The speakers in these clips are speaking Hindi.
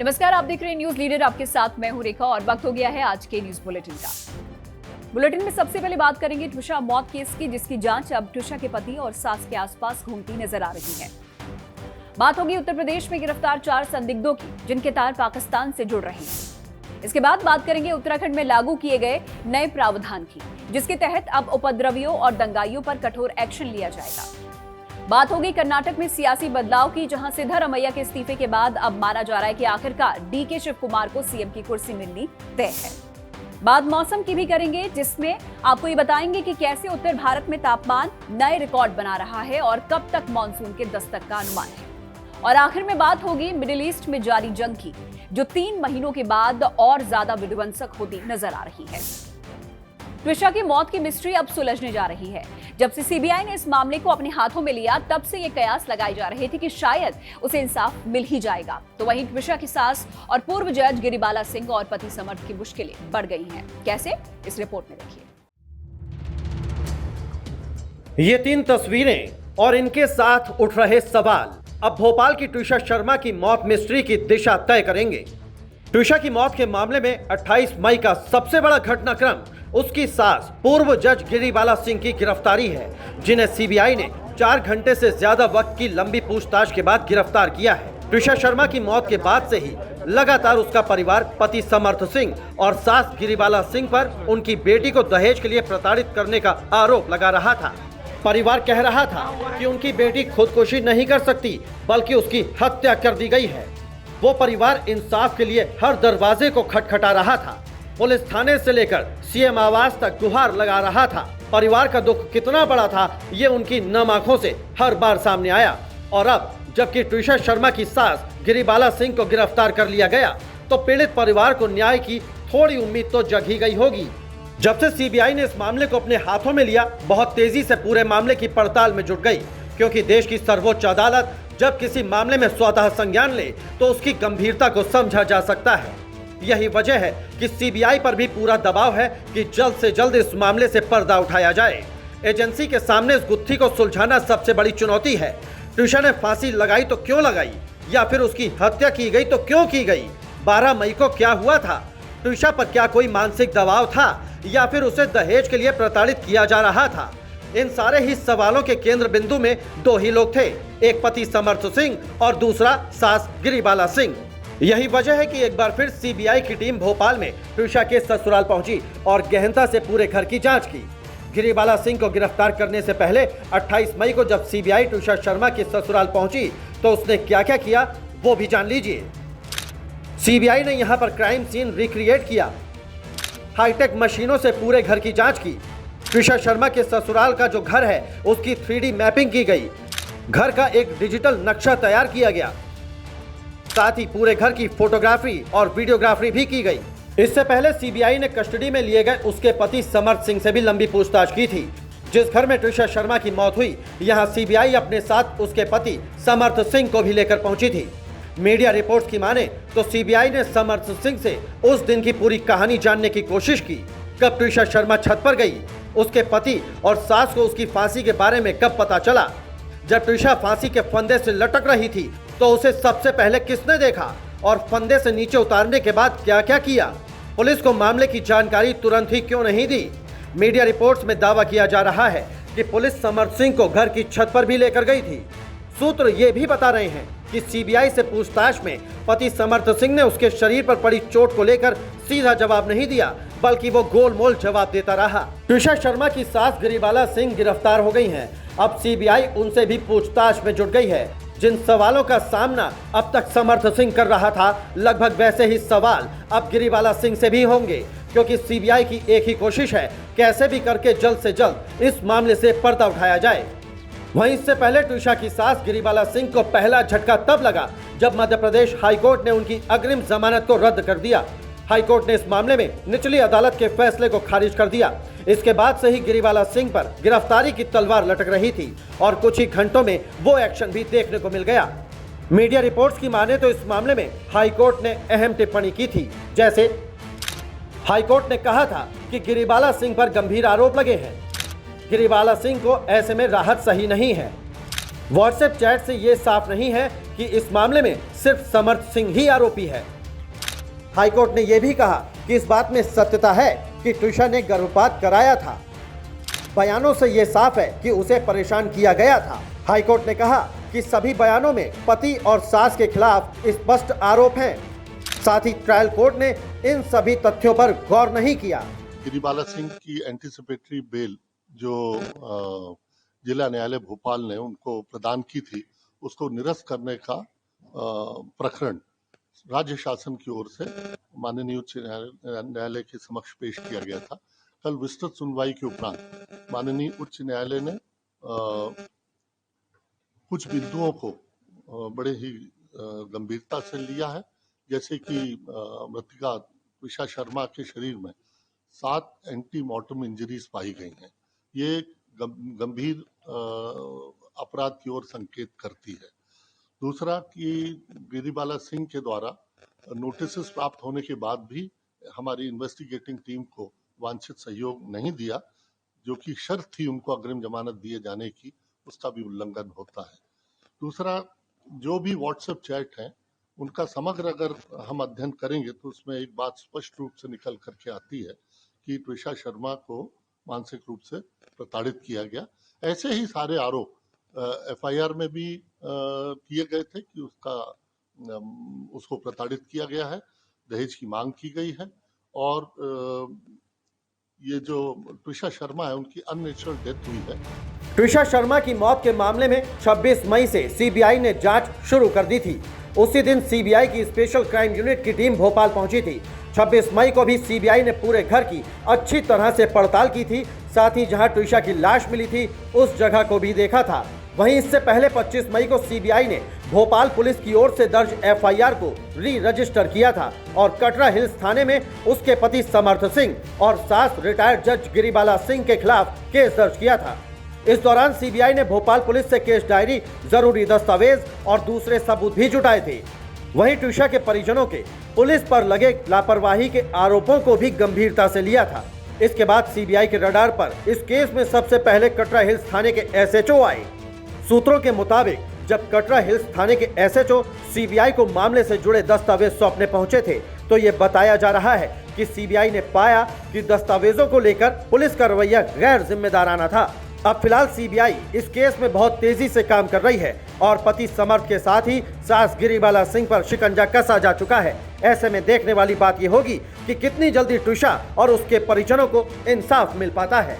नमस्कार, आप देख रहे हैं न्यूज लीडर। आपके साथ मैं हूं रेखा और वक्त हो गया है आज के न्यूज बुलेटिन का। बुलेटिन में सबसे पहले बात करेंगे ट्विशा मौत केस की, जिसकी जांच अब ट्विशा के पति और सास के आसपास घूमती नजर आ रही है। बात होगी उत्तर प्रदेश में गिरफ्तार 4 संदिग्धों की, जिनके तार पाकिस्तान से जुड़ रहे हैं। इसके बाद बात करेंगे उत्तराखंड में लागू किए गए नए प्रावधान की, जिसके तहत अब उपद्रवियों और दंगाइयों पर कठोर एक्शन लिया जाएगा। बात होगी कर्नाटक में सियासी बदलाव की, जहां सिद्धारमैया के इस्तीफे के बाद अब माना जा रहा है कि आखिरकार डीके शिव कुमार को सीएम की कुर्सी मिलनी तय है। बात मौसम की भी करेंगे, जिसमें आपको ये बताएंगे कि कैसे उत्तर भारत में तापमान नए रिकॉर्ड बना रहा है और कब तक मानसून के दस्तक का अनुमान है। और आखिर में बात होगी मिडिल ईस्ट में जारी जंग की, जो 3 महीनों के बाद और ज्यादा विध्वंसक होती नजर आ रही है। ट्विशा की मौत की मिस्ट्री अब सुलझने जा रही है। जब से सीबीआई ने इस मामले को अपने हाथों में लिया, तब से ये कयास लगाए जा रहे थे कि शायद उसे इंसाफ मिल ही जाएगा। तो वहीं ट्विशा की सास और पूर्व जज गिरिबाला सिंह और पति समर्थ की मुश्किलें बढ़ गई हैं। कैसे, इस रिपोर्ट में देखिए। ये 3 तस्वीरें और इनके साथ उठ रहे सवाल अब भोपाल की ट्विशा शर्मा की मौत मिस्ट्री की दिशा तय करेंगे। ट्विशा की मौत के मामले में 28 मई का सबसे बड़ा घटनाक्रम उसकी सास पूर्व जज गिरिबाला सिंह की गिरफ्तारी है, जिन्हें सीबीआई ने 4 घंटे से ज्यादा वक्त की लंबी पूछताछ के बाद गिरफ्तार किया है। ट्विशा शर्मा की मौत के बाद से ही लगातार उसका परिवार पति समर्थ सिंह और सास गिरिबाला सिंह पर उनकी बेटी को दहेज के लिए प्रताड़ित करने का आरोप लगा रहा था। परिवार कह रहा था कि उनकी बेटी खुदकुशी नहीं कर सकती, बल्कि उसकी हत्या कर दी गई है। वो परिवार इंसाफ के लिए हर दरवाजे को खटखटा रहा था। पुलिस थाने से लेकर सीएम आवास तक गुहार लगा रहा था। परिवार का दुख कितना बड़ा था, ये उनकी नम आंखों से हर बार सामने आया। और अब जबकि ट्विशा शर्मा की सास गिरिबाला सिंह को गिरफ्तार कर लिया गया, तो पीड़ित परिवार को न्याय की थोड़ी उम्मीद तो जगी गई होगी। जब से सीबीआई ने इस मामले को अपने हाथों में लिया, बहुत तेजी से पूरे मामले की पड़ताल में जुट गई, क्योंकि देश की सर्वोच्च अदालत जब किसी मामले में स्वतः संज्ञान ले तो उसकी गंभीरता को समझा जा सकता है। यही वजह है कि सीबीआई पर भी पूरा दबाव है कि जल्द से जल्द इस मामले से पर्दा उठाया जाए। एजेंसी के सामने इस गुत्थी को सुलझाना सबसे बड़ी चुनौती है। ट्विशा ने फांसी लगाई तो क्यों लगाई, या फिर उसकी हत्या की गई तो क्यों की गई? 12 मई को क्या हुआ था? ट्विशा पर क्या कोई मानसिक दबाव था, या फिर उसे दहेज के लिए प्रताड़ित किया जा रहा था? इन सारे ही सवालों के केंद्र बिंदु में 2 ही लोग थे, एक पति समर्थ सिंह और दूसरा सास गिरिबाला सिंह। यही वजह है कि एक बार फिर सीबीआई की टीम भोपाल में ट्विशा के ससुराल पहुंची और गहनता से पूरे घर की जांच की। गिरिबाला सिंह को गिरफ्तार करने से पहले 28 मई को जब सीबीआई ट्विशा शर्मा के ससुराल पहुंची, तो उसने क्या क्या किया वो भी जान लीजिए। सीबीआई ने यहां पर क्राइम सीन रिक्रिएट किया, हाईटेक मशीनों से पूरे घर की जांच की। ट्विशा शर्मा के ससुराल का जो घर है, उसकी 3D मैपिंग की गई। घर का एक डिजिटल नक्शा तैयार किया गया, साथ ही पूरे घर की फोटोग्राफी और वीडियोग्राफी भी की गई। इससे पहले सीबीआई ने कस्टडी में लिए गए उसके पति समर्थ सिंह से भी लंबी पूछताछ की थी। जिस घर में ट्विशा शर्मा की मौत हुई, यहां सीबीआई अपने साथ उसके पति समर्थ सिंह को भी लेकर पहुंची थी। मीडिया रिपोर्ट्स की माने तो सीबीआई ने समर्थ सिंह से उस दिन की पूरी कहानी जानने की कोशिश की। कब ट्विशा शर्मा छत पर गई, उसके पति और सास को उसकी फांसी के बारे में कब पता चला, जब ट्विशा फांसी के फंदे से लटक रही थी तो उसे सबसे पहले किसने देखा, और फंदे से नीचे उतारने के बाद क्या क्या किया? पुलिस को मामले की जानकारी तुरंत ही क्यों नहीं दी? मीडिया रिपोर्ट्स में दावा किया जा रहा है कि पुलिस समर्थ सिंह को घर की छत पर भी लेकर गई थी। सूत्र ये भी बता रहे हैं कि सीबीआई से पूछताछ में पति समर्थ सिंह ने उसके शरीर पर पड़ी चोट को लेकर सीधा जवाब नहीं दिया, बल्कि वो गोलमोल जवाब देता रहा। ट्विशा शर्मा की सास गिरिबाला सिंह गिरफ्तार हो गई हैं। अब सीबीआई उनसे भी पूछताछ में जुट गई है। जिन सवालों का सामना अब तक समर्थ सिंह कर रहा था, लगभग वैसे ही सवाल अब गिरिबाला सिंह से भी होंगे, क्योंकि सीबीआई की एक ही कोशिश है, कैसे भी करके जल्द से जल्द इस मामले से पर्दा उठाया जाए। वहीं इससे पहले ट्विशा की सास गिरिबाला सिंह को पहला झटका तब लगा जब मध्य प्रदेश हाईकोर्ट ने उनकी अग्रिम जमानत को रद्द कर दिया। हाईकोर्ट ने इस मामले में निचली अदालत के फैसले को खारिज कर दिया। इसके बाद से ही गिरिबाला सिंह पर गिरफ्तारी की तलवार लटक रही थी और कुछ ही घंटों में वो एक्शन भी देखने को मिल गया। मीडिया रिपोर्ट्स की माने तो इस मामले में हाईकोर्ट ने अहम टिप्पणी की थी। जैसे हाईकोर्ट ने कहा था कि गिरिबाला सिंह पर गंभीर आरोप लगे हैं, गिरिबाला सिंह को ऐसे में राहत सही नहीं है। व्हाट्सएप चैट से ये साफ नहीं है कि इस मामले में सिर्फ समर्थ सिंह ही आरोपी है। हाईकोर्ट ने यह भी कहा कि इस बात में सत्यता है कि ट्विशा ने गर्भपात कराया था। बयानों से यह साफ है कि उसे परेशान किया गया था। हाईकोर्ट ने कहा कि सभी बयानों में पति और सास के खिलाफ स्पष्ट आरोप हैं। साथ ही ट्रायल कोर्ट ने इन सभी तथ्यों पर गौर नहीं किया। गिरिबाला सिंह की एंटीसिपेटरी बेल जो जिला न्यायालय भोपाल ने उनको प्रदान की थी, उसको निरस्त करने का प्रकरण राज्य शासन की ओर से माननीय उच्च न्यायालय के समक्ष पेश किया गया था। कल विस्तृत सुनवाई के उपरांत माननीय उच्च न्यायालय ने कुछ बिंदुओं को बड़े ही गंभीरता से लिया है, जैसे कि मृतका ट्विशा शर्मा के शरीर में 7 एंटीमॉर्टम इंजरीज पाई गई हैं। ये गंभीर अपराध की ओर संकेत करती है। दूसरा कि गिरिबाला सिंह के द्वारा नोटिस प्राप्त होने के बाद भी हमारी इन्वेस्टिगेटिंग टीम को वांछित सहयोग नहीं दिया, जो कि शर्त थी उनको अग्रिम जमानत दिए जाने की, उसका भी उल्लंघन होता है। दूसरा, जो भी व्हाट्सएप चैट हैं उनका समग्र अगर हम अध्ययन करेंगे तो उसमें एक बात स्पष्ट रूप से निकल करके आती है कि ट्विशा शर्मा को मानसिक रूप से प्रताड़ित किया गया। ऐसे ही सारे आरोप एफआईआर में भी किए गए थे कि उसको प्रताड़ित किया गया है, दहेज की मांग की गई है और ये जो ट्विशा शर्मा है उनकी अननेचुरल डेथ हुई है। ट्विशा शर्मा की मौत के मामले में 26 मई से सीबीआई ने जांच शुरू कर दी थी। उसी दिन सीबीआई की स्पेशल क्राइम यूनिट की टीम भोपाल पहुंची थी। 26 मई को भी सीबीआई ने पूरे घर की अच्छी तरह से पड़ताल की थी। साथ ही जहां ट्विशा की लाश मिली थी उस जगह को भी देखा था। वहीं इससे पहले 25 मई को सीबीआई ने भोपाल पुलिस की ओर से दर्ज एफआईआर को री रजिस्टर किया था और कटरा हिल्स थाने में उसके पति समर्थ सिंह और सास रिटायर्ड जज गिरिबाला सिंह के खिलाफ केस दर्ज किया था। इस दौरान सीबीआई ने भोपाल पुलिस से केस डायरी, जरूरी दस्तावेज और दूसरे सबूत भी जुटाए थे। वहीं ट्विशा के परिजनों के पुलिस पर लगे लापरवाही के आरोपों को भी गंभीरता से लिया था। इसके बाद सीबीआई के रडार पर इस केस में सबसे पहले कटरा हिल्स थाने के एसएचओ आए। सूत्रों के मुताबिक जब कटरा हिल्स थाने के एसएचओ सीबीआई को मामले से जुड़े दस्तावेज सौंपने पहुंचे थे तो ये बताया जा रहा है कि सीबीआई ने पाया कि दस्तावेजों को लेकर पुलिस का रवैया गैर जिम्मेदाराना था। अब फिलहाल सीबीआई इस केस में बहुत तेजी से काम कर रही है और पति समर्थ के साथ ही सास गिरिबाला सिंह पर शिकंजा कसा जा चुका है। ऐसे में देखने वाली बात यह होगी कि कितनी जल्दी ट्विशा और उसके परिजनों को इंसाफ मिल पाता है।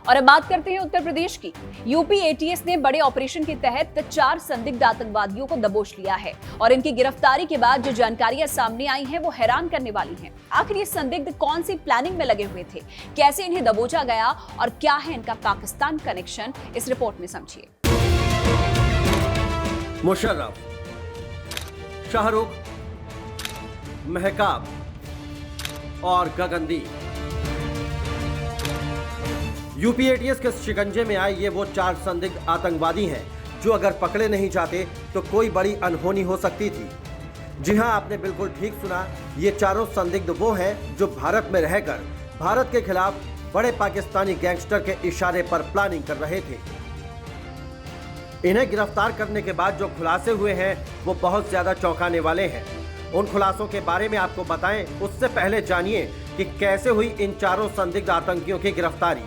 और अब बात करते हैं उत्तर प्रदेश की। यूपी एटीएस ने बड़े ऑपरेशन के तहत 4 संदिग्ध आतंकवादियों को दबोच लिया है और इनकी गिरफ्तारी के बाद जो जानकारियां सामने आई हैं वो हैरान करने वाली हैं। आखिर ये संदिग्ध कौन सी प्लानिंग में लगे हुए थे, कैसे इन्हें दबोचा गया और क्या है इनका पाकिस्तान कनेक्शन, इस रिपोर्ट में समझिए। मुशर्रफ, शाहरुख, महकाब और गगनदीप। यूपी एटीएस के शिकंजे में आए ये वो 4 संदिग्ध आतंकवादी हैं जो अगर पकड़े नहीं जाते तो कोई बड़ी अनहोनी हो सकती थी। जी हां, आपने बिल्कुल ठीक सुना, ये चारों संदिग्ध वो हैं जो भारत में रहकर भारत के खिलाफ बड़े पाकिस्तानी गैंगस्टर के इशारे पर प्लानिंग कर रहे थे। इन्हें गिरफ्तार करने के बाद जो खुलासे हुए हैं वो बहुत ज्यादा चौंकाने वाले हैं। उन खुलासों के बारे में आपको बताएं उससे पहले जानिए कि कैसे हुई इन चारों संदिग्ध आतंकियों की गिरफ्तारी।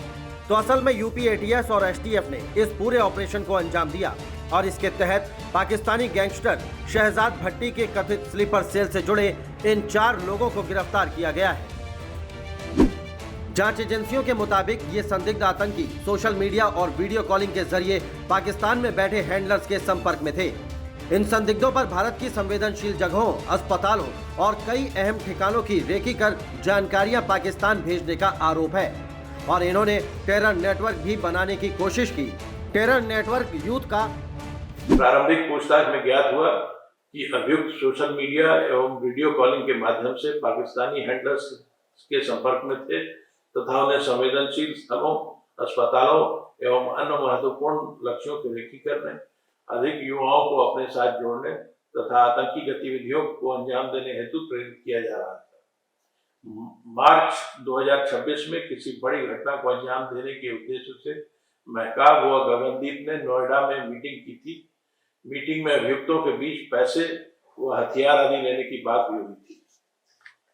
तो असल में यूपी एटीएस और एसटीएफ ने इस पूरे ऑपरेशन को अंजाम दिया और इसके तहत पाकिस्तानी गैंगस्टर शहजाद भट्टी के कथित स्लीपर सेल से जुड़े इन 4 लोगों को गिरफ्तार किया गया है। जांच एजेंसियों के मुताबिक ये संदिग्ध आतंकी सोशल मीडिया और वीडियो कॉलिंग के जरिए पाकिस्तान में बैठे हैंडलर्स के संपर्क में थे। इन संदिग्धों पर भारत की संवेदनशील जगहों, अस्पतालों और कई अहम ठिकानों की रेकी कर जानकारियां पाकिस्तान भेजने का आरोप है और इन्होंने टेरर नेटवर्क भी बनाने की कोशिश की। टेरर नेटवर्क यूथ का प्रारंभिक पूछताछ में ज्ञात हुआ कि अभियुक्त सोशल मीडिया एवं वीडियो कॉलिंग के माध्यम से पाकिस्तानी हैंडलर्स के संपर्क में थे तथा उन्हें संवेदनशील स्थलों, अस्पतालों एवं अन्य महत्वपूर्ण लक्ष्यों की रेकी करने, अधिक युवाओं को अपने साथ जोड़ने तथा आतंकी गतिविधियों को अंजाम देने हेतु प्रेरित किया जा रहा था। मार्च 2026 में किसी बड़ी घटना को अंजाम देने के उद्देश्य से महकाब व गगनदीप ने नोएडा में मीटिंग की थी। मीटिंग में अभियुक्तों के बीच पैसे व हथियार आदि लेने की बात भी हुई थी।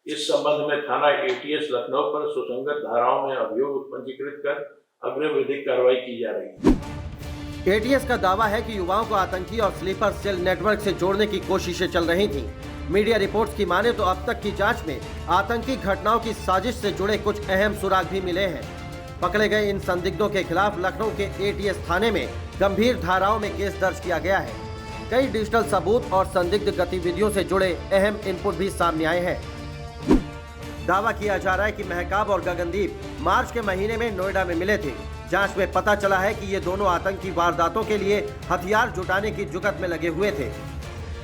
इस संबंध में थाना एटीएस लखनऊ पर सुसंगत धाराओं में अभियोग पंजीकृत कर अग्रिम विधिक कार्रवाई की जा रही है। एटीएस का दावा है कि युवाओं को आतंकी और स्लीपर सेल नेटवर्क से जोड़ने की कोशिशें चल रही थीं। मीडिया रिपोर्ट्स की माने तो अब तक की जांच में आतंकी घटनाओं की साजिश से जुड़े कुछ अहम सुराग भी मिले हैं। पकड़े गए इन संदिग्धों के खिलाफ लखनऊ के एटीएस थाने में गंभीर धाराओं में केस दर्ज किया गया है। कई डिजिटल सबूत और संदिग्ध गतिविधियों से जुड़े अहम इनपुट भी सामने आए हैं। दावा किया जा रहा है कि महकाब और गगनदीप मार्च के महीने में नोएडा में मिले थे। जांच में पता चला है कि ये दोनों आतंकी वारदातों के लिए हथियार जुटाने की जुगत में लगे हुए थे।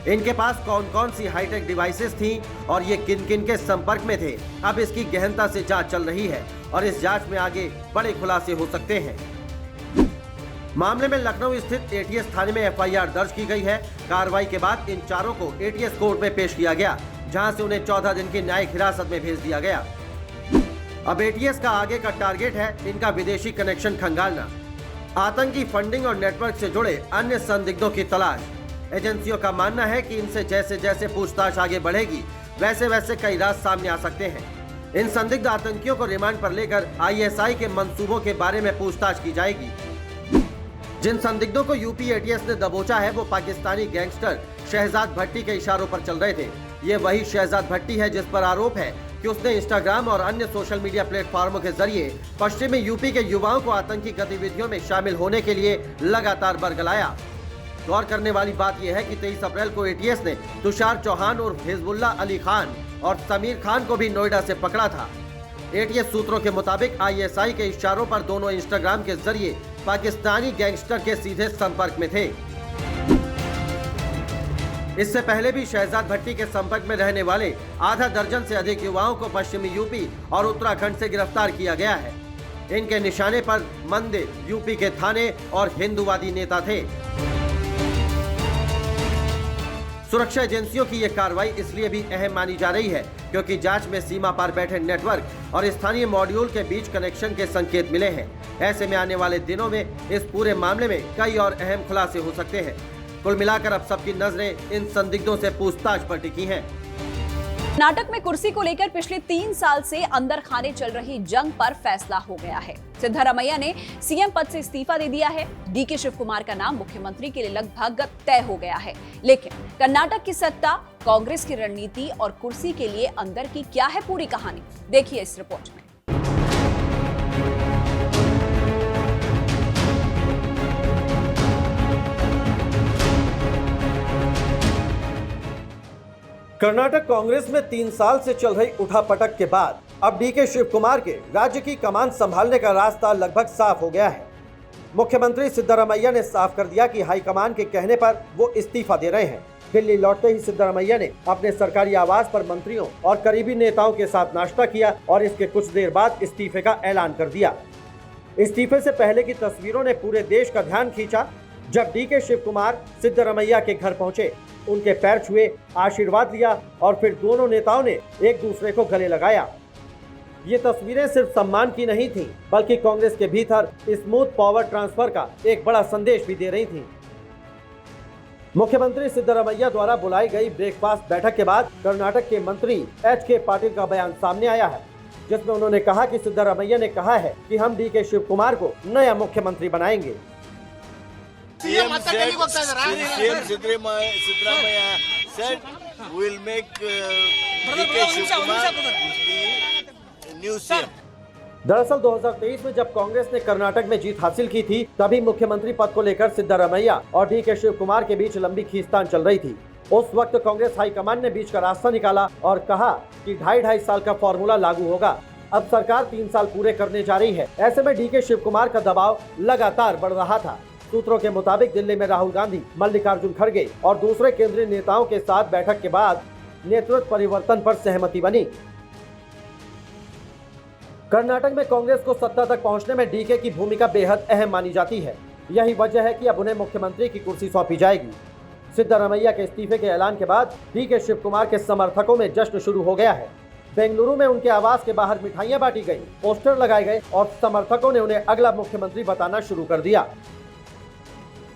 इनके पास कौन कौन सी हाईटेक डिवाइसेस थीं और ये किन किन के संपर्क में थे, अब इसकी गहनता से जांच चल रही है और इस जांच में आगे बड़े खुलासे हो सकते हैं। मामले में लखनऊ स्थित एटीएस थाने में एफआईआर दर्ज की गई है। कार्रवाई के बाद इन चारों को एटीएस कोर्ट में पेश किया गया, जहां से उन्हें 14 दिन की न्यायिक हिरासत में भेज दिया गया। अब एटीएस का आगे का टारगेट है इनका विदेशी कनेक्शन खंगालना, आतंकी फंडिंग और नेटवर्क से जुड़े अन्य संदिग्धों की तलाश। एजेंसियों का मानना है कि इनसे जैसे जैसे पूछताछ आगे बढ़ेगी वैसे वैसे कई राज सामने आ सकते हैं। इन संदिग्ध आतंकियों को रिमांड पर लेकर आईएसआई के मंसूबों के बारे में पूछताछ की जाएगी। जिन संदिग्धों को यूपी एटीएस ने दबोचा है वो पाकिस्तानी गैंगस्टर शहजाद भट्टी के इशारों पर चल रहे थे। ये वही शहजाद भट्टी है जिस पर आरोप है कि उसने इंस्टाग्राम और अन्य सोशल मीडिया प्लेटफॉर्मों के जरिए पश्चिमी यूपी के युवाओं को आतंकी गतिविधियों में शामिल होने के लिए लगातार बरगलाया। गौर करने वाली बात यह है कि 23 अप्रैल को एटीएस ने तुषार चौहान और हिजबुल्ला अली खान और समीर खान को भी नोएडा से पकड़ा था। एटीएस सूत्रों के मुताबिक आईएसआई के इशारों पर दोनों इंस्टाग्राम के जरिए पाकिस्तानी गैंगस्टर के सीधे संपर्क में थे। इससे पहले भी शहजाद भट्टी के संपर्क में रहने वाले आधा दर्जन से अधिक युवाओं को पश्चिमी यूपी और उत्तराखंड से गिरफ्तार किया गया है। इनके निशाने पर मंदिर, यूपी के थाने और हिंदूवादी नेता थे। सुरक्षा एजेंसियों की ये कार्रवाई इसलिए भी अहम मानी जा रही है क्योंकि जांच में सीमा पार बैठे नेटवर्क और स्थानीय मॉड्यूल के बीच कनेक्शन के संकेत मिले हैं। ऐसे में आने वाले दिनों में इस पूरे मामले में कई और अहम खुलासे हो सकते हैं। कुल मिलाकर अब सबकी नजरें इन संदिग्धों से पूछताछ पर टिकी हैं। कर्नाटक में कुर्सी को लेकर पिछले 3 साल से अंदर खाने चल रही जंग पर फैसला हो गया है। सिद्धरामैया ने सीएम पद से इस्तीफा दे दिया है। डीके शिव कुमार का नाम मुख्यमंत्री के लिए लगभग तय हो गया है। लेकिन कर्नाटक की सत्ता, कांग्रेस की रणनीति और कुर्सी के लिए अंदर की क्या है पूरी कहानी, देखिए इस रिपोर्ट में। कर्नाटक कांग्रेस में 3 साल से चल रही उठापटक के बाद अब डीके शिव कुमार के राज्य की कमान संभालने का रास्ता लगभग साफ हो गया है। मुख्यमंत्री सिद्धरामैया ने साफ कर दिया कि हाईकमान के कहने पर वो इस्तीफा दे रहे हैं। दिल्ली लौटते ही सिद्धरामैया ने अपने सरकारी आवास पर मंत्रियों और करीबी नेताओं के साथ नाश्ता किया और इसके कुछ देर बाद इस्तीफे का ऐलान कर दिया। इस्तीफे से पहले की तस्वीरों ने पूरे देश का ध्यान खींचा। जब डीके शिव कुमार सिद्धरामैया के घर पहुंचे, उनके पैर छुए, आशीर्वाद लिया और फिर दोनों नेताओं ने एक दूसरे को गले लगाया। ये तस्वीरें सिर्फ सम्मान की नहीं थीं, बल्कि कांग्रेस के भीतर स्मूथ पावर ट्रांसफर का एक बड़ा संदेश भी दे रही थीं। मुख्यमंत्री सिद्धरामैया द्वारा बुलाई गई ब्रेकफास्ट बैठक के बाद कर्नाटक के मंत्री एच.के. पाटिल का बयान सामने आया है, जिसमें उन्होंने कहा कि सिद्धरामैया ने कहा है कि हम डीके शिव कुमार को नया मुख्यमंत्री बनाएंगे। CM Siddaramaiah said we'll make DK Shivkumar the new CM. दरअसल 2023 में जब कांग्रेस ने कर्नाटक में जीत हासिल की थी, तभी मुख्यमंत्री पद को लेकर सिद्धरामैया और डीके शिव कुमार के बीच लंबी खींचतान चल रही थी। उस वक्त कांग्रेस हाईकमान ने बीच का रास्ता निकाला और कहा कि 2.5 साल का फॉर्मूला लागू होगा। अब सरकार 3 साल पूरे करने जा रही है। ऐसे में डीके शिव कुमार का दबाव लगातार बढ़ रहा था। सूत्रों के मुताबिक दिल्ली में राहुल गांधी, मल्लिकार्जुन खड़गे और दूसरे केंद्रीय नेताओं के साथ बैठक के बाद नेतृत्व परिवर्तन पर सहमति बनी। कर्नाटक में कांग्रेस को सत्ता तक पहुंचने में डीके की भूमिका बेहद अहम मानी जाती है। यही वजह है कि अब उन्हें मुख्यमंत्री की कुर्सी सौंपी जाएगी। सिद्धरामैया के इस्तीफे के ऐलान के बाद डीके शिव कुमार के समर्थकों में जश्न शुरू हो गया है। बेंगलुरु में उनके आवास के बाहर मिठाइयां बांटी गई, पोस्टर लगाए गए और समर्थकों ने उन्हें अगला मुख्यमंत्री बताना शुरू कर दिया।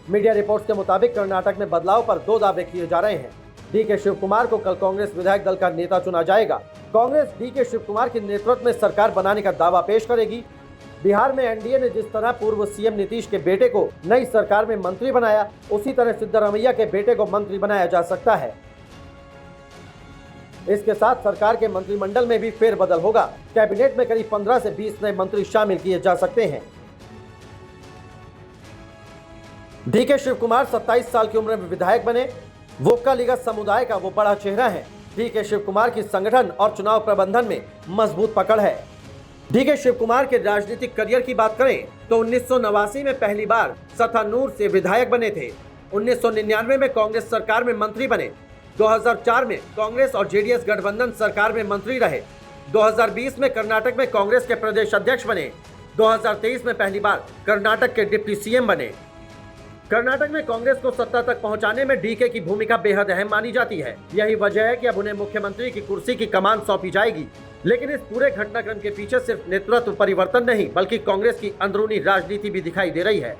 मीडिया रिपोर्ट्स के मुताबिक कर्नाटक में बदलाव पर 2 दावे किए जा रहे हैं। डीके शिव कुमार को कल कांग्रेस विधायक दल का नेता चुना जाएगा। कांग्रेस डीके शिव कुमार के नेतृत्व में सरकार बनाने का दावा पेश करेगी। बिहार में एनडीए ने जिस तरह पूर्व सीएम नीतीश के बेटे को नई सरकार में मंत्री बनाया, उसी तरह सिद्धरमैया के बेटे को मंत्री बनाया जा सकता है। इसके साथ सरकार के मंत्रिमंडल में भी फेरबदल होगा। कैबिनेट में करीब 15 से 20 नए मंत्री शामिल किए जा सकते हैं। डीके शिव कुमार 27 साल की उम्र में विधायक बने। वोक्कालिगत समुदाय का वो बड़ा चेहरा है। डीके शिव कुमार की संगठन और चुनाव प्रबंधन में मजबूत पकड़ है। डीके शिव कुमार के राजनीतिक करियर की बात करें तो 1989 में पहली बार सतानूर से विधायक बने थे। 1999 में कांग्रेस सरकार में मंत्री बने। 2004 में कांग्रेस और जेडीएस गठबंधन सरकार में मंत्री रहे। 2020 में कर्नाटक में कांग्रेस के प्रदेश अध्यक्ष बने। 2023 में पहली बार कर्नाटक के डिप्टी सीएम बने। कर्नाटक में कांग्रेस को सत्ता तक पहुंचाने में डीके की भूमिका बेहद अहम मानी जाती है। यही वजह है कि अब उन्हें मुख्यमंत्री की कुर्सी की कमान सौंपी जाएगी। लेकिन इस पूरे घटनाक्रम के पीछे सिर्फ नेतृत्व परिवर्तन नहीं, बल्कि कांग्रेस की अंदरूनी राजनीति भी दिखाई दे रही है।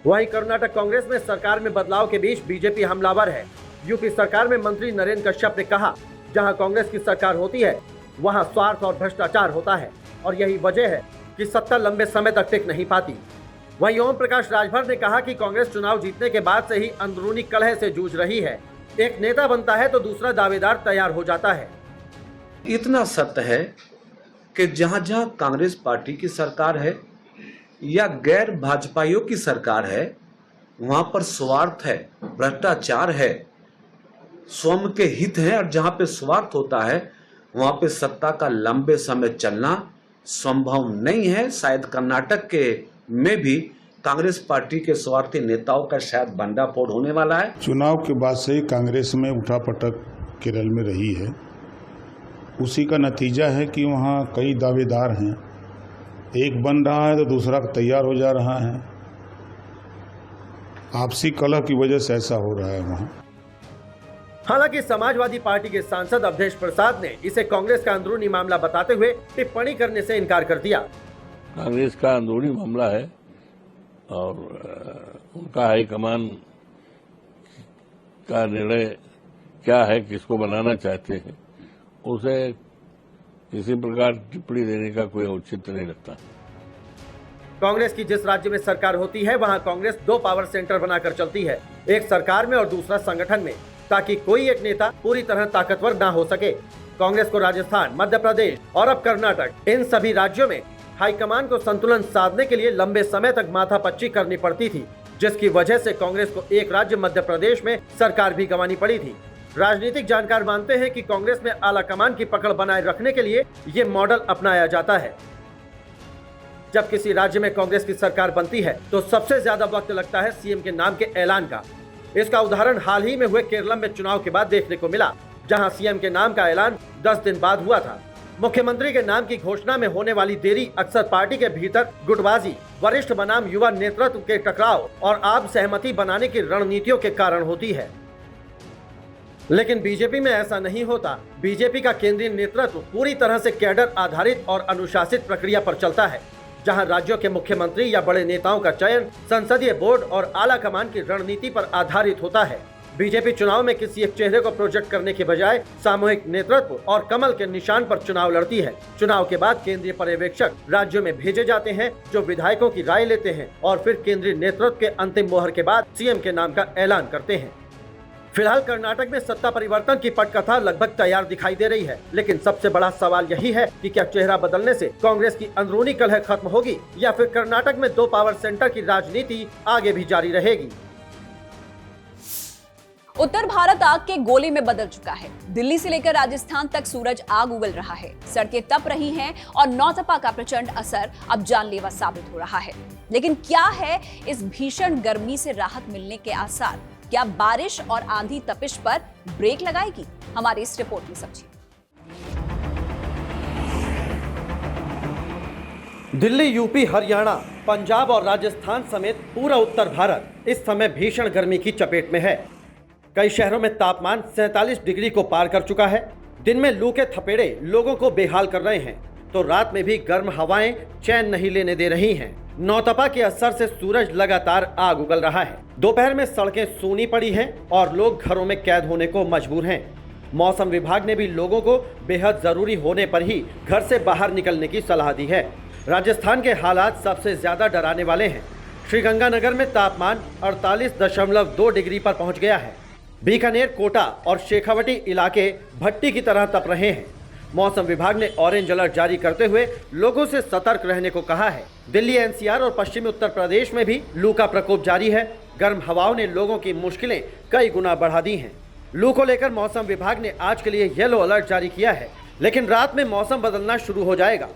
वहीं कर्नाटक कांग्रेस में सरकार में बदलाव के बीच बीजेपी हमलावर है। यूपी सरकार में मंत्री नरेंद्र कश्यप ने कहा, जहां कांग्रेस की सरकार होती है वहां स्वार्थ और भ्रष्टाचार होता है और यही वजह है कि सत्ता लंबे समय तक टिक नहीं पाती। वहीं ओम प्रकाश राजभर ने कहा कि कांग्रेस चुनाव जीतने के बाद से ही अंदरूनी कलह से जूझ रही है। एक नेता बनता है तो दूसरा दावेदार तैयार हो जाता है। इतना सत्य है कि जहां जहां कांग्रेस पार्टी की सरकार है या गैर भाजपाइयों की सरकार है, वहां पर स्वार्थ है, भ्रष्टाचार है, स्वयं के हित है। और जहां पे स्वार्थ होता है वहां पे सत्ता का लंबे समय चलना संभव नहीं है। शायद कर्नाटक के में भी कांग्रेस पार्टी के स्वार्थी नेताओं का शायद भंडाफोड़ होने वाला है। चुनाव के बाद से ही कांग्रेस में उठापटक केरल में रही है। उसी का नतीजा है कि वहाँ कई दावेदार हैं। एक बन रहा है तो दूसरा तैयार हो जा रहा है। आपसी कलह की वजह से ऐसा हो रहा है वहाँ। हालांकि समाजवादी पार्टी के सांसद अवधेश प्रसाद ने इसे कांग्रेस का अंदरूनी मामला बताते हुए टिप्पणी करने से इनकार कर दिया। कांग्रेस का अंदरूनी मामला है और उनका हाईकमान का निर्णय क्या है, किसको बनाना चाहते हैं, उसे किसी प्रकार टिप्पणी देने का कोई औचित्य नहीं लगता। कांग्रेस की जिस राज्य में सरकार होती है वहां कांग्रेस 2 पावर सेंटर बनाकर चलती है, एक सरकार में और दूसरा संगठन में, ताकि कोई एक नेता पूरी तरह ताकतवर ना हो सके। कांग्रेस को राजस्थान, मध्य प्रदेश और अब कर्नाटक, इन सभी राज्यों में हाईकमान को संतुलन साधने के लिए लंबे समय तक माथापच्ची करनी पड़ती थी, जिसकी वजह से कांग्रेस को एक राज्य मध्य प्रदेश में सरकार भी गंवानी पड़ी थी। राजनीतिक जानकार मानते हैं कि कांग्रेस में आला कमान की पकड़ बनाए रखने के लिए ये मॉडल अपनाया जाता है। जब किसी राज्य में कांग्रेस की सरकार बनती है तो सबसे ज्यादा वक्त लगता है सीएम के नाम के ऐलान का। इसका उदाहरण हाल ही में हुए केरल में चुनाव के बाद देखने को मिला, जहां सीएम के नाम का ऐलान 10 दिन बाद हुआ था। मुख्यमंत्री के नाम की घोषणा में होने वाली देरी अक्सर पार्टी के भीतर गुटबाजी, वरिष्ठ बनाम युवा नेतृत्व के टकराव और आप सहमति बनाने की रणनीतियों के कारण होती है। लेकिन बीजेपी में ऐसा नहीं होता। बीजेपी का केंद्रीय नेतृत्व पूरी तरह से कैडर आधारित और अनुशासित प्रक्रिया पर चलता है, जहां राज्यों के मुख्यमंत्री या बड़े नेताओं का चयन संसदीय बोर्ड और आला कमान की रणनीति पर आधारित होता है। बीजेपी चुनाव में किसी एक चेहरे को प्रोजेक्ट करने के बजाय सामूहिक नेतृत्व और कमल के निशान पर चुनाव लड़ती है। चुनाव के बाद केंद्रीय पर्यवेक्षक राज्यों में भेजे जाते हैं, जो विधायकों की राय लेते हैं और फिर केंद्रीय नेतृत्व के अंतिम मोहर के बाद सीएम के नाम का ऐलान करते हैं। फिलहाल कर्नाटक में सत्ता परिवर्तन की पटकथा लगभग तैयार दिखाई दे रही है, लेकिन सबसे बड़ा सवाल यही है कि क्या चेहरा बदलने से कांग्रेस की अंदरूनी कलह खत्म होगी या फिर कर्नाटक में 2 पावर सेंटर की राजनीति आगे भी जारी रहेगी। उत्तर भारत आग के गोले में बदल चुका है। दिल्ली से लेकर राजस्थान तक सूरज आग उगल रहा है, सड़कें तप रही हैं और नौतपा का प्रचंड असर अब जानलेवा साबित हो रहा है। लेकिन क्या है इस भीषण गर्मी से राहत मिलने के आसार? क्या बारिश और आंधी तपिश पर ब्रेक लगाएगी? हमारी इस रिपोर्ट में समझिए। दिल्ली, यूपी, हरियाणा, पंजाब और राजस्थान समेत पूरा उत्तर भारत इस समय भीषण गर्मी की चपेट में है। कई शहरों में तापमान 47 डिग्री को पार कर चुका है। दिन में लू के थपेड़े लोगों को बेहाल कर रहे हैं तो रात में भी गर्म हवाएं चैन नहीं लेने दे रही हैं। नौतपा के असर से सूरज लगातार आग उगल रहा है। दोपहर में सड़कें सूनी पड़ी हैं और लोग घरों में कैद होने को मजबूर हैं। मौसम विभाग ने भी लोगों को बेहद जरूरी होने पर ही घर से बाहर निकलने की सलाह दी है। राजस्थान के हालात सबसे ज्यादा डराने वाले हैं। श्रीगंगानगर में तापमान 48.2 डिग्री पर पहुंच गया है। बीकानेर, कोटा और शेखावटी इलाके भट्टी की तरह तप रहे हैं। मौसम विभाग ने ऑरेंज अलर्ट जारी करते हुए लोगों से सतर्क रहने को कहा है। दिल्ली, एनसीआर और पश्चिमी उत्तर प्रदेश में भी लू का प्रकोप जारी है। गर्म हवाओं ने लोगों की मुश्किलें कई गुना बढ़ा दी हैं। लू को लेकर मौसम विभाग ने आज के लिए येलो अलर्ट जारी किया है, लेकिन रात में मौसम बदलना शुरू हो जाएगा।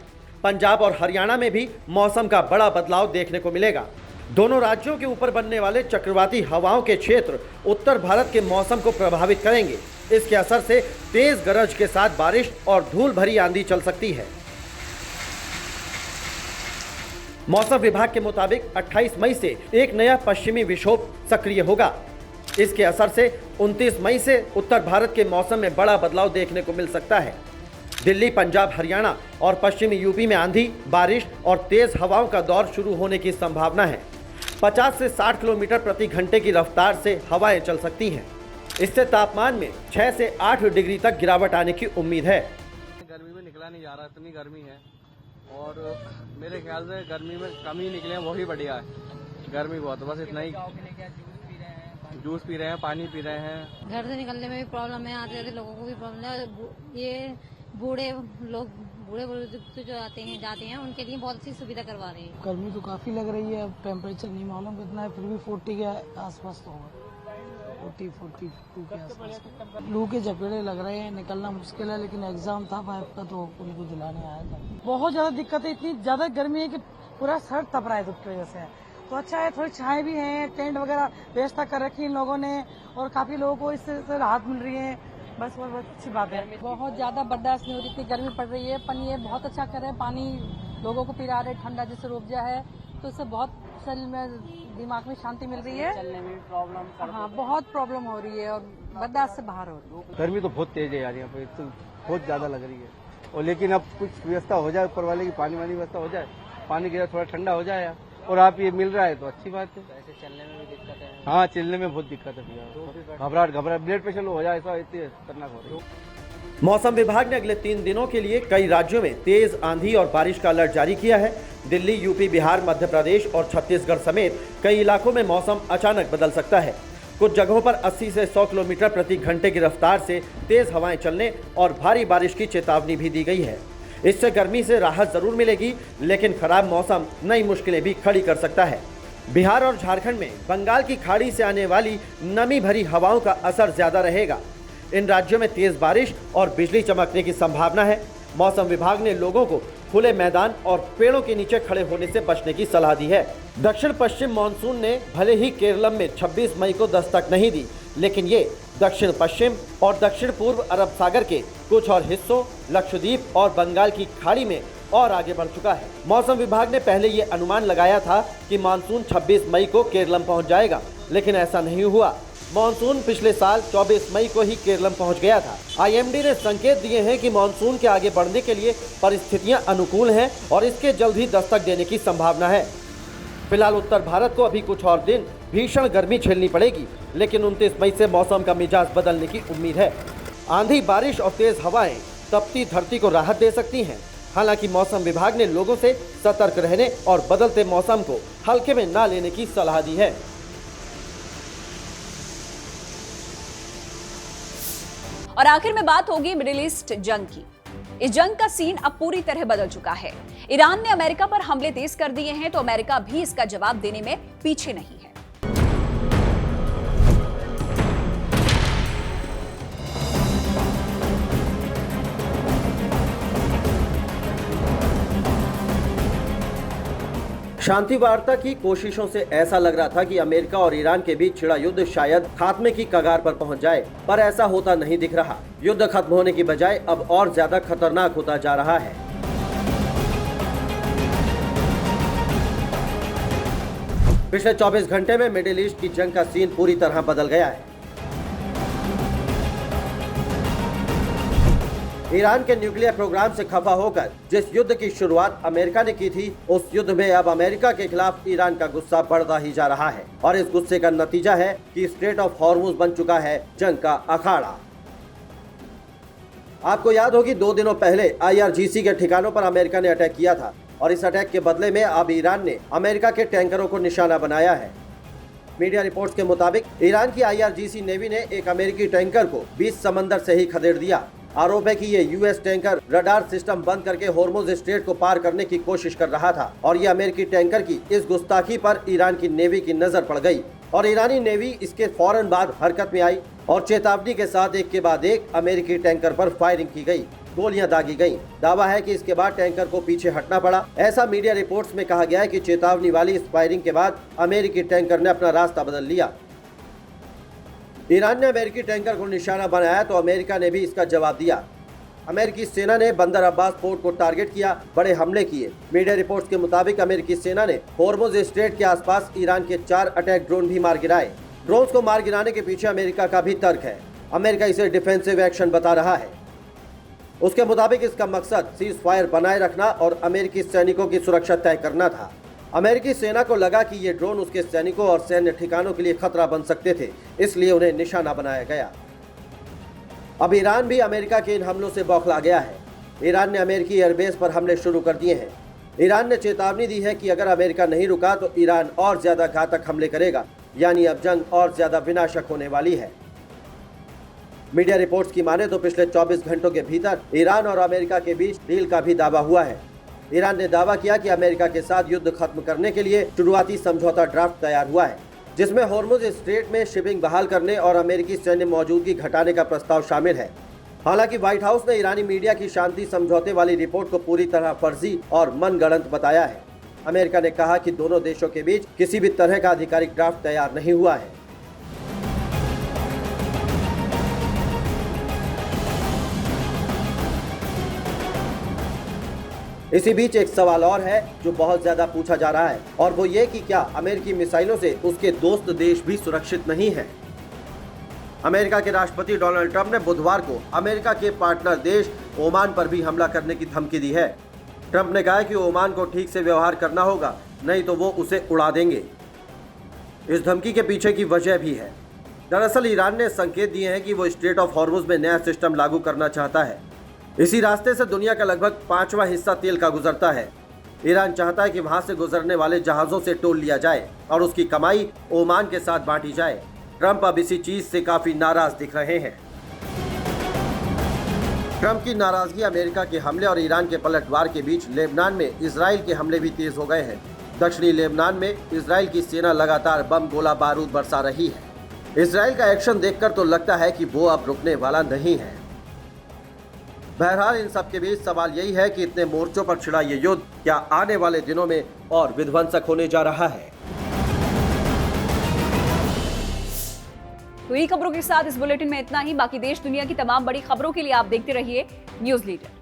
पंजाब और हरियाणा में भी मौसम का बड़ा बदलाव देखने को मिलेगा। दोनों राज्यों के ऊपर बनने वाले चक्रवाती हवाओं के क्षेत्र उत्तर भारत के मौसम को प्रभावित करेंगे। इसके असर से तेज गरज के साथ बारिश और धूल भरी आंधी चल सकती है। मौसम विभाग के मुताबिक 28 मई से एक नया पश्चिमी विक्षोभ सक्रिय होगा। इसके असर से 29 मई से उत्तर भारत के मौसम में बड़ा बदलाव देखने को मिल सकता है। दिल्ली, पंजाब, हरियाणा और पश्चिमी यूपी में आंधी, बारिश और तेज हवाओं का दौर शुरू होने की संभावना है। 50 से 60 किलोमीटर प्रति घंटे की रफ्तार से हवाएं चल सकती हैं। इससे तापमान में 6 से 8 डिग्री तक गिरावट आने की उम्मीद है। गर्मी में निकला नहीं जा रहा, इतनी गर्मी है और मेरे ख्याल से गर्मी में कम ही निकले हैं, वही बढ़िया है। गर्मी बहुत, बस इतना ही। जूस पी रहे हैं, पानी पी रहे हैं। घर से निकलने में भी प्रॉब्लम है, आते जाते लोगों को भी प्रॉब्लम है। ये बूढ़े बुजुर्ग जो जाते हैं उनके लिए बहुत अच्छी सुविधा करवा रही है। गर्मी तो काफी लग रही है, अब टेम्परेचर नहीं मालूम कितना है, फिर भी 40 के आसपास तो होगा, 42 के आसपास। लू के झपेड़े लग रहे हैं, निकलना मुश्किल है, लेकिन एग्जाम था 5 का तो उनको दिलाने आया था। बहुत ज्यादा दिक्कत है, इतनी ज्यादा गर्मी है कि पूरा सर तप रहा है धूप की वजह से। तो अच्छा है, थोड़ी छाए भी हैं, टेंट वगैरह व्यवस्था कर रखी है इन लोगों ने और काफी लोगों को इससे राहत मिल रही है। बस बहुत अच्छी बात है। बहुत ज्यादा बर्दाश्त नहीं हो रही, इतनी गर्मी पड़ रही है। पर ये बहुत अच्छा कर रहे हैं, पानी लोगों को पिला रहे, ठंडा जैसे रूबजा है, तो इससे बहुत शरीर में, दिमाग में शांति मिल रही है। चलने में प्रॉब्लम, हाँ बहुत प्रॉब्लम हो रही है और बर्दाश्त से बाहर हो रही है। गर्मी तो बहुत तेज है यार, यहाँ पे तो बहुत ज्यादा लग रही है। और लेकिन अब कुछ व्यवस्था हो जाए, ऊपर वाले की पानी वाली व्यवस्था हो जाए, पानी गिरा थोड़ा ठंडा हो जाए और आप ये मिल रहा है तो अच्छी बात है। ऐसे चलने में भी दिक्कत है। हाँ, चलने में बहुत दिक्कत है भैया, घबराहट ब्लड प्रेशर हो जाए, ऐसा इतनी खतरनाक हो रही है। मौसम विभाग ने अगले 3 दिनों के लिए कई राज्यों में तेज आंधी और बारिश का अलर्ट जारी किया है। दिल्ली, यूपी, बिहार, मध्य प्रदेश और छत्तीसगढ़ समेत कई इलाकों में मौसम अचानक बदल सकता है। कुछ जगहों पर 80 से 100 किलोमीटर प्रति घंटे की रफ्तार से तेज हवाएं चलने और भारी बारिश की चेतावनी भी दी गई है। इससे गर्मी से राहत जरूर मिलेगी, लेकिन खराब मौसम नई मुश्किलें भी खड़ी कर सकता है। बिहार और झारखंड में बंगाल की खाड़ी से आने वाली नमी भरी हवाओं का असर ज्यादा रहेगा। इन राज्यों में तेज बारिश और बिजली चमकने की संभावना है। मौसम विभाग ने लोगों को खुले मैदान और पेड़ों के नीचे खड़े होने से बचने की सलाह दी है। दक्षिण पश्चिम मानसून ने भले ही केरलम में 26 मई को दस्तक नहीं दी, लेकिन ये दक्षिण पश्चिम और दक्षिण पूर्व अरब सागर के कुछ और हिस्सों, लक्षद्वीप और बंगाल की खाड़ी में और आगे बढ़ चुका है। मौसम विभाग ने पहले ये अनुमान लगाया था कि मानसून 26 मई को केरलम पहुंच जाएगा, लेकिन ऐसा नहीं हुआ। मानसून पिछले साल 24 मई को ही केरलम पहुंच गया था। आईएमडी ने संकेत दिए हैं कि मानसून के आगे बढ़ने के लिए परिस्थितियां अनुकूल हैं और इसके जल्द ही दस्तक देने की संभावना है। फिलहाल उत्तर भारत को अभी कुछ और दिन भीषण गर्मी झेलनी पड़ेगी, लेकिन 29 मई से मौसम का मिजाज बदलने की उम्मीद है। आंधी, बारिश और तेज हवाएं तपती धरती को राहत दे सकती हैं। हालांकि मौसम विभाग ने लोगों से सतर्क रहने और बदलते मौसम को हल्के में ना लेने की सलाह दी है। और आखिर में बात होगी मिडिल ईस्ट जंग की। इस जंग का सीन अब पूरी तरह बदल चुका है। ईरान ने अमेरिका पर हमले तेज कर दिए हैं, तो अमेरिका भी इसका जवाब देने में पीछे नहीं है। शांति वार्ता की कोशिशों से ऐसा लग रहा था कि अमेरिका और ईरान के बीच छिड़ा युद्ध शायद खात्मे की कगार पर पहुंच जाए, पर ऐसा होता नहीं दिख रहा। युद्ध खत्म होने की बजाय अब और ज्यादा खतरनाक होता जा रहा है। पिछले 24 घंटे में मिडिल ईस्ट की जंग का सीन पूरी तरह बदल गया है। ईरान के न्यूक्लियर प्रोग्राम से खफा होकर जिस युद्ध की शुरुआत अमेरिका ने की थी, उस युद्ध में अब अमेरिका के खिलाफ ईरान का गुस्सा बढ़ता ही जा रहा है और इस गुस्से का नतीजा है कि स्ट्रेट ऑफ हॉर्मुज बन चुका है जंग का अखाड़ा। आपको याद होगी 2 दिनों पहले IRGC के ठिकानों पर अमेरिका ने अटैक किया था और इस अटैक के बदले में अब ईरान ने अमेरिका के टैंकरों को निशाना बनाया है। मीडिया रिपोर्ट्स के मुताबिक ईरान की IRGC नेवी ने एक अमेरिकी टैंकर को बीच समंदर से ही खदेड़ दिया। आरोप है कि ये US टैंकर रडार सिस्टम बंद करके हॉर्मुज स्ट्रेट को पार करने की कोशिश कर रहा था और ये अमेरिकी टैंकर की इस गुस्ताखी पर ईरान की नेवी की नजर पड़ गई और ईरानी नेवी इसके फौरन बाद हरकत में आई और चेतावनी के साथ एक के बाद एक अमेरिकी टैंकर पर फायरिंग की गई, गोलियां दागी गईं। दावा है कि इसके बाद टैंकर को पीछे हटना पड़ा। ऐसा मीडिया रिपोर्ट्स में कहा गया है कि चेतावनी वाली इस फायरिंग के बाद अमेरिकी टैंकर ने अपना रास्ता बदल लिया। ईरान ने अमेरिकी टैंकर को निशाना बनाया तो अमेरिका ने भी इसका जवाब दिया। अमेरिकी सेना ने बंदर अब्बास पोर्ट को टारगेट किया, बड़े हमले किए। मीडिया रिपोर्ट्स के मुताबिक अमेरिकी सेना ने हॉर्मुज स्ट्रेट के आसपास ईरान के 4 अटैक ड्रोन भी मार गिराए। ड्रोन्स को मार गिराने के पीछे अमेरिका का भी तर्क है। अमेरिका इसे डिफेंसिव एक्शन बता रहा है। उसके मुताबिक इसका मकसद सीज फायर बनाए रखना और अमेरिकी सैनिकों की सुरक्षा तय करना था। अमेरिकी सेना को लगा कि ये ड्रोन उसके सैनिकों और सैन्य ठिकानों के लिए खतरा बन सकते थे, इसलिए उन्हें निशाना बनाया गया। अब ईरान भी अमेरिका के इन हमलों से बौखला गया है। ईरान ने अमेरिकी एयरबेस पर हमले शुरू कर दिए हैं। ईरान ने चेतावनी दी है कि अगर अमेरिका नहीं रुका तो ईरान और ज्यादा घातक हमले करेगा, यानी अब जंग और ज्यादा विनाशक होने वाली है। मीडिया रिपोर्ट्स की माने तो पिछले 24 घंटों के भीतर ईरान और अमेरिका के बीच डील का भी दावा हुआ है। ईरान ने दावा किया कि अमेरिका के साथ युद्ध खत्म करने के लिए शुरुआती समझौता ड्राफ्ट तैयार हुआ है, जिसमें हॉर्मुज स्ट्रेट में शिपिंग बहाल करने और अमेरिकी सैन्य मौजूदगी घटाने का प्रस्ताव शामिल है। हालांकि व्हाइट हाउस ने ईरानी मीडिया की शांति समझौते वाली रिपोर्ट को पूरी तरह फर्जी और मनगढ़ंत बताया है। अमेरिका ने कहा कि दोनों देशों के बीच किसी भी तरह का आधिकारिक ड्राफ्ट तैयार नहीं हुआ है। इसी बीच एक सवाल और है जो बहुत ज्यादा पूछा जा रहा है और वो ये कि क्या अमेरिकी मिसाइलों से उसके दोस्त देश भी सुरक्षित नहीं है। अमेरिका के राष्ट्रपति डोनाल्ड ट्रंप ने बुधवार को अमेरिका के पार्टनर देश ओमान पर भी हमला करने की धमकी दी है। ट्रंप ने कहा कि ओमान को ठीक से व्यवहार करना होगा, नहीं तो वो उसे उड़ा देंगे। इस धमकी के पीछे की वजह भी है। दरअसल ईरान ने संकेत दिए हैं कि वो स्ट्रेट ऑफ हॉर्मुज में नया सिस्टम लागू करना चाहता है। इसी रास्ते से दुनिया का लगभग 5वां हिस्सा तेल का गुजरता है। ईरान चाहता है कि वहां से गुजरने वाले जहाजों से टोल लिया जाए और उसकी कमाई ओमान के साथ बांटी जाए। ट्रंप अब इसी चीज से काफी नाराज दिख रहे हैं। ट्रंप की नाराजगी अमेरिका के हमले और ईरान के पलटवार के बीच लेबनान में इजराइल के हमले भी तेज हो गए हैं। दक्षिणी लेबनान में इजराइल की सेना लगातार बम गोला बारूद बरसा रही है। इजराइल का एक्शन देखकर तो लगता है कि वो अब रुकने वाला नहीं है। बहरहाल इन सब के बीच सवाल यही है कि इतने मोर्चों पर छिड़ा ये युद्ध क्या आने वाले दिनों में और विध्वंसक होने जा रहा है। तो ये खबरों के साथ इस बुलेटिन में इतना ही। बाकी देश दुनिया की तमाम बड़ी खबरों के लिए आप देखते रहिए न्यूज़ लीडर।